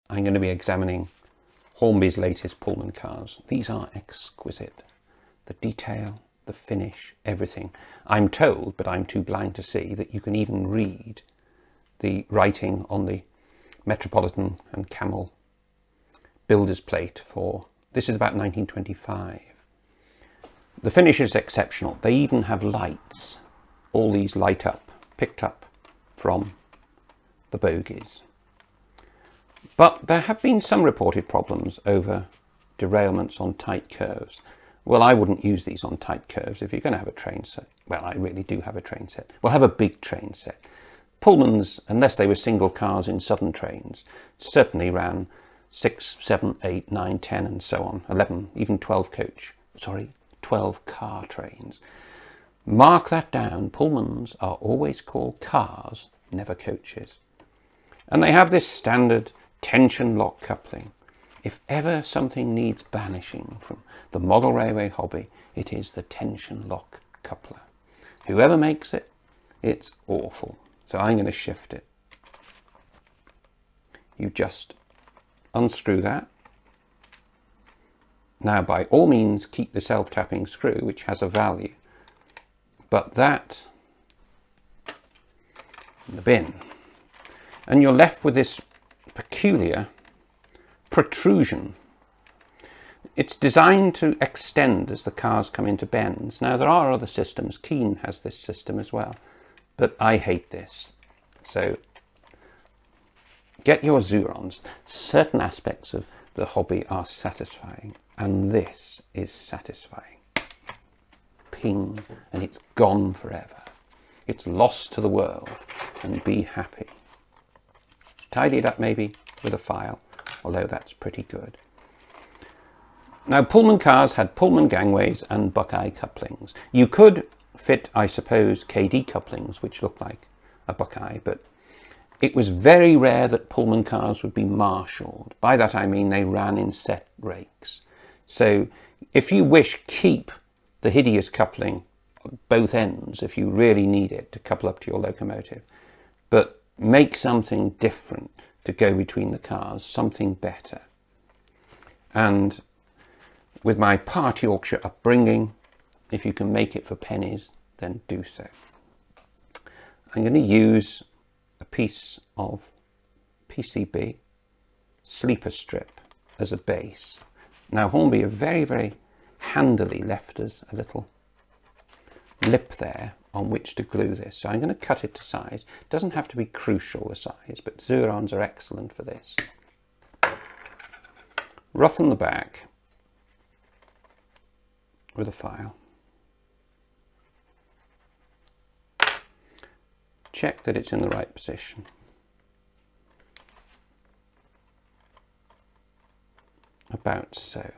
I'm going to be examining Hornby's latest Pullman cars. These are exquisite. The detail, the finish, everything. I'm told, but I'm too blind to see, that you can even read the writing on the Metropolitan and Camel builder's plate for, this is about 1925. The finish is exceptional. They even have lights. All these light up, picked up from the bogies. But there have been some reported problems over derailments on tight curves. Well, I wouldn't use these on tight curves if you're going to have a train set. Well, I really do have a train set. We'll have a big train set. Pullmans, unless they were single cars in southern trains, certainly ran 6, 7, 8, 9, 10 and so on, 11, even 12 car trains. Mark that down. Pullmans are always called cars, never coaches. And they have this standard tension lock coupling. If ever something needs banishing from the model railway hobby, it is the tension lock coupler. Whoever makes it, it's awful. So I'm going to shift it. You just unscrew that. Now, by all means, keep the self-tapping screw, which has a value, but that in the bin. And you're left with this peculiar protrusion. It's designed to extend as the cars come into bends. Now, there are other systems. Keene has this system as well, but I hate this. So get your Zurons. Certain aspects of the hobby are satisfying, and this is satisfying. Ping, and it's gone forever. It's lost to the world, and be happy. Tidy it up maybe with a file, although that's pretty good. Now, Pullman cars had Pullman gangways and Buckeye couplings. You could fit, I suppose, KD couplings, which look like a Buckeye, but it was very rare that Pullman cars would be marshalled. By that I mean they ran in set rakes. So if you wish, keep the hideous coupling at both ends if you really need it to couple up to your locomotive. But make something different to go between the cars, something better. And with my part Yorkshire upbringing, if you can make it for pennies, then do so. I'm going to use a piece of PCB sleeper strip as a base. Now, Hornby have very, very handily left us a little lip there on which to glue this. So I'm going to cut it to size. It doesn't have to be crucial, the size, but Zurons are excellent for this. Roughen the back with a file. Check that it's in the right position. About so.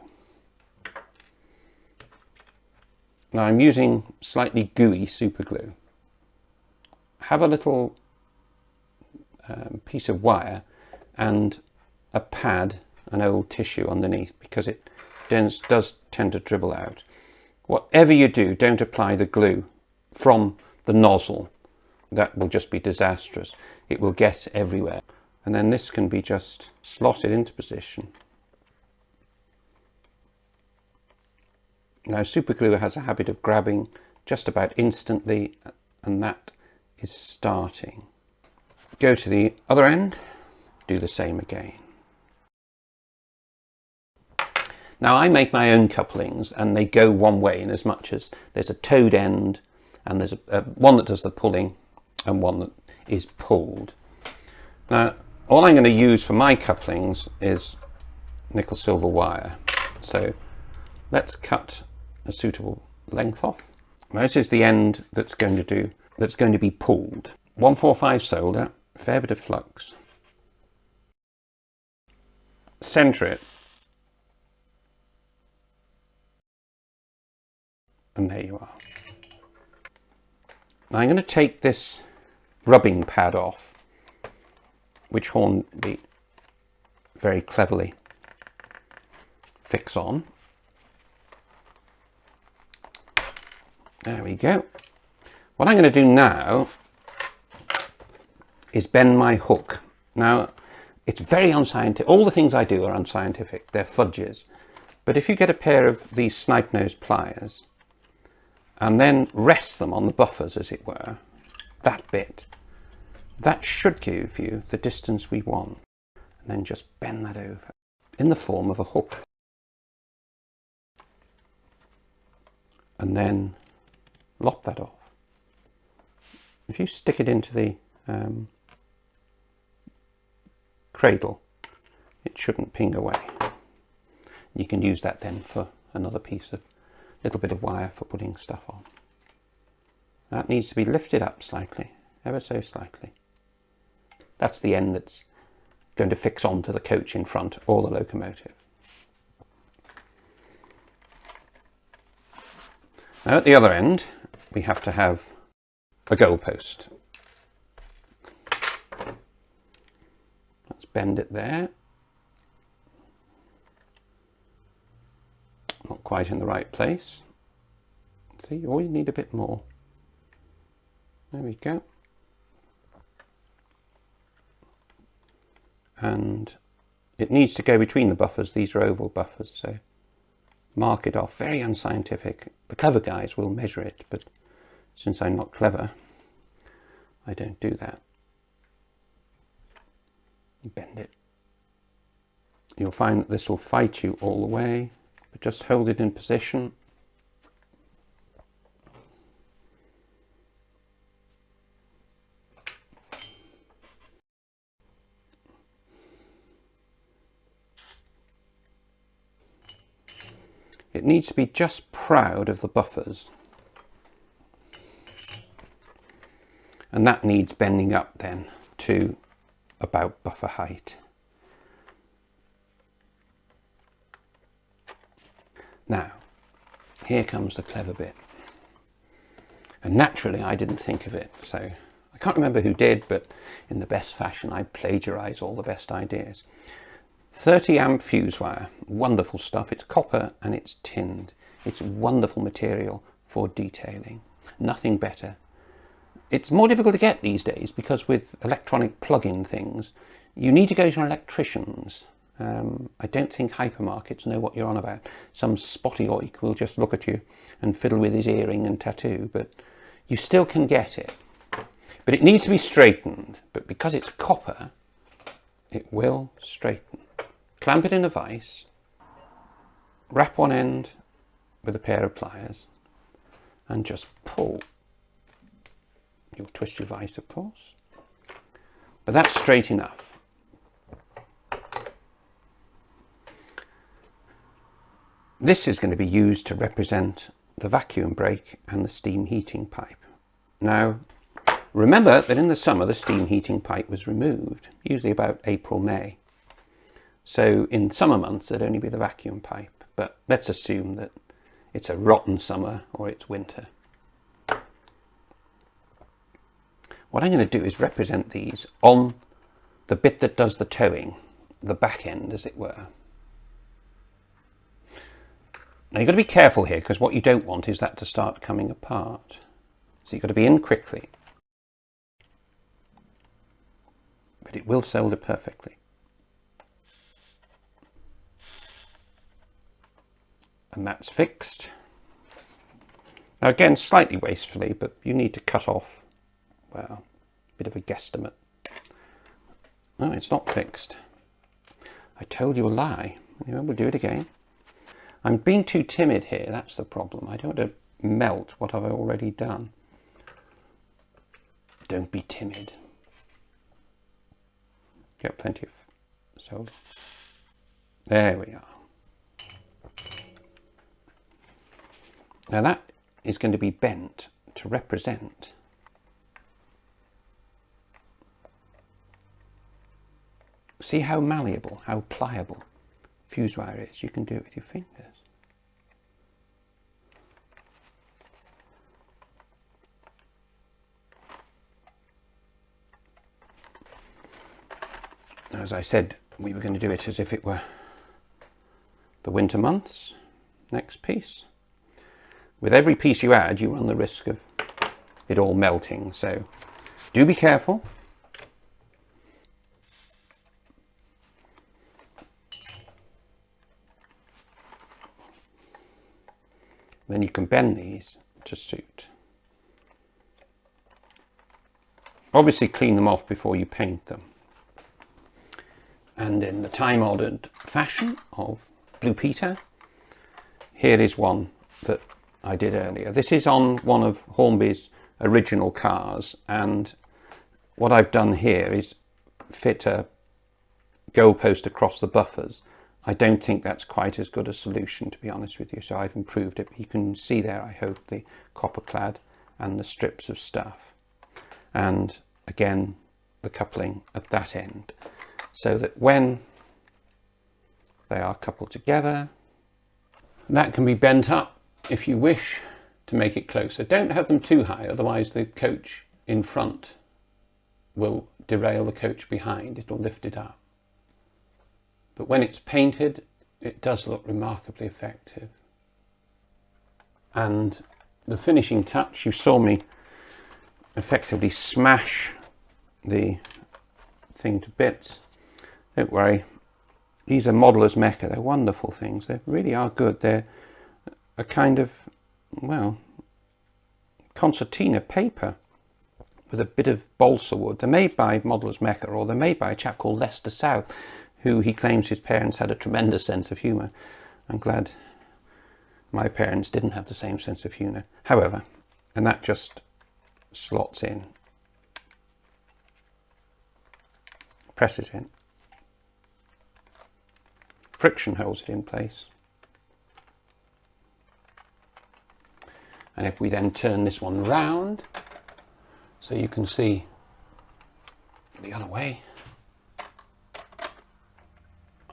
Now I'm using slightly gooey super glue. Have a little piece of wire and a pad, an old tissue underneath, because it does tend to dribble out. Whatever you do, don't apply the glue from the nozzle. That will just be disastrous. It will get everywhere. And then this can be just slotted into position. Now, superglue has a habit of grabbing just about instantly, and that is starting. Go to the other end, do the same again. Now, I make my own couplings, and they go one way in as much as there's a towed end, and there's one that does the pulling, and one that is pulled. Now, all I'm going to use for my couplings is nickel silver wire. So let's cut a suitable length off. Now, this is the end that's going to be pulled. 145 solder, fair bit of flux. Center it. And there you are. Now I'm going to take this rubbing pad off, which Hornby very cleverly fix on. There we go. What I'm going to do now is bend my hook. Now, It's very unscientific. All the things I do are unscientific. They're fudges. But if you get a pair of these snipe nose pliers and then rest them on the buffers, as it were, that bit, that should give you the distance we want. And then just bend that over in the form of a hook. And then lop that off. If you stick it into the cradle, it shouldn't ping away. You can use that then for another piece of little bit of wire for putting stuff on. That needs to be lifted up slightly, ever so slightly. That's the end that's going to fix onto the coach in front or the locomotive. Now at the other end, we have to have a goalpost. Let's bend it there. Not quite in the right place. See, you always need a bit more. There we go. And it needs to go between the buffers. These are oval buffers, so mark it off. Very unscientific. The clever guys will measure it, but since I'm not clever, I don't do that. Bend it. You'll find that this will fight you all the way, but just hold it in position. It needs to be just proud of the buffers. And that needs bending up then to about buffer height. Now, here comes the clever bit. And naturally I didn't think of it, so I can't remember who did, but in the best fashion I plagiarise all the best ideas. 30 amp fuse wire, wonderful stuff. It's copper and it's tinned. It's wonderful material for detailing. Nothing better. It's more difficult to get these days because with electronic plug-in things, you need to go to electricians. I don't think hypermarkets know what you're on about. Some spotty oik will just look at you and fiddle with his earring and tattoo, but you still can get it. But it needs to be straightened, but because it's copper, it will straighten. Clamp it in a vise, wrap one end with a pair of pliers, and just pull. You'll twist your vise, of course, but that's straight enough. This is going to be used to represent the vacuum brake and the steam heating pipe. Now, remember that in the summer the steam heating pipe was removed, usually about April, May. So in summer months there'd only be the vacuum pipe, but let's assume that it's a rotten summer or it's winter. What I'm going to do is represent these on the bit that does the towing, the back end as it were. Now you've got to be careful here because what you don't want is that to start coming apart. So you've got to be in quickly. But it will solder perfectly. And that's fixed. Now again, slightly wastefully, but you need to cut off, well, a bit of a guesstimate. No, it's not fixed. I told you a lie. We'll do it again. I'm being too timid here, that's the problem. I don't want to melt what I've already done. Don't be timid. Get plenty of solder. There we are. Now that is going to be bent to represent see how malleable, how pliable fuse wire is. You can do it with your fingers. As I said, we were going to do it as if it were the winter months. Next piece. With every piece you add, you run the risk of it all melting, so do be careful. Then you can bend these to suit. Obviously clean them off before you paint them. And in the time-honoured fashion of Blue Peter, here is one that I did earlier. This is on one of Hornby's original cars, and what I've done here is fit a goalpost across the buffers. I don't think that's quite as good a solution, to be honest with you, so I've improved it. You can see there, I hope, the copper clad and the strips of stuff. And again, the coupling at that end, so that when they are coupled together, that can be bent up if you wish to make it closer. Don't have them too high, otherwise the coach in front will derail the coach behind. It'll lift it up. But when it's painted, it does look remarkably effective. And the finishing touch, you saw me effectively smash the thing to bits. Don't worry, these are modeller's Mecca. They're wonderful things. They really are good. They're a kind of, well, concertina paper with a bit of balsa wood. They're made by Modeller's Mecca, or they're made by a chap called Leicester South, who he claims his parents had a tremendous sense of humour. I'm glad my parents didn't have the same sense of humour. However, and that just slots in, presses in, friction holds it in place. And if we then turn this one round, so you can see the other way,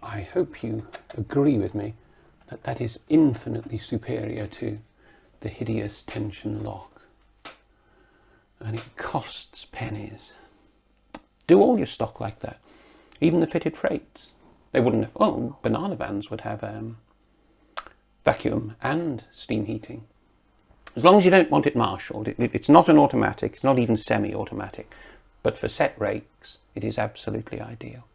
I hope you agree with me that that is infinitely superior to the hideous tension lock. And it costs pennies. Do all your stock like that. Even the fitted freights. They wouldn't have, oh, banana vans would have vacuum and steam heating. As long as you don't want it marshalled. It's not an automatic, it's not even semi-automatic. But for set rakes, it is absolutely ideal.